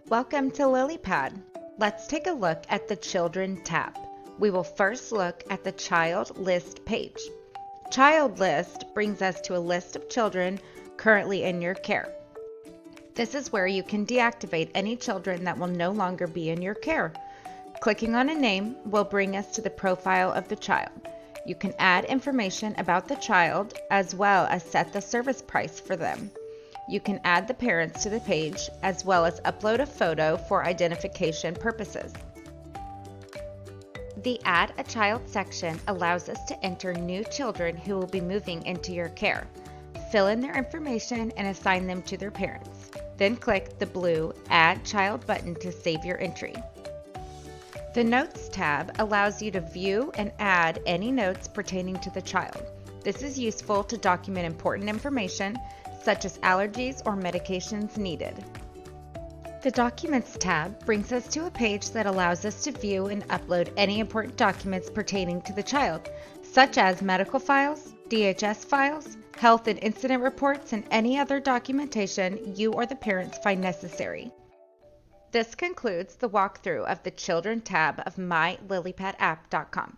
Welcome to LilyPad. Let's take a look at the Children tab. We will first look at the Child List page. Child List brings us to a list of children currently in your care. This is where you can deactivate any children that will no longer be in your care. Clicking on a name will bring us to the profile of the child. You can add information about the child as well as set the service price for them. You can add the parents to the page as well as upload a photo for identification purposes. The Add a Child section allows us to enter new children who will be moving into your care. Fill in their information and assign them to their parents. Then click the blue Add Child button to save your entry. The Notes tab allows you to view and add any notes pertaining to the child. This is useful to document important information such as allergies or medications needed. The Documents tab brings us to a page that allows us to view and upload any important documents pertaining to the child, such as medical files, DHS files, health and incident reports, and any other documentation you or the parents find necessary. This concludes the walkthrough of the Children tab of MyLilyPadApp.com.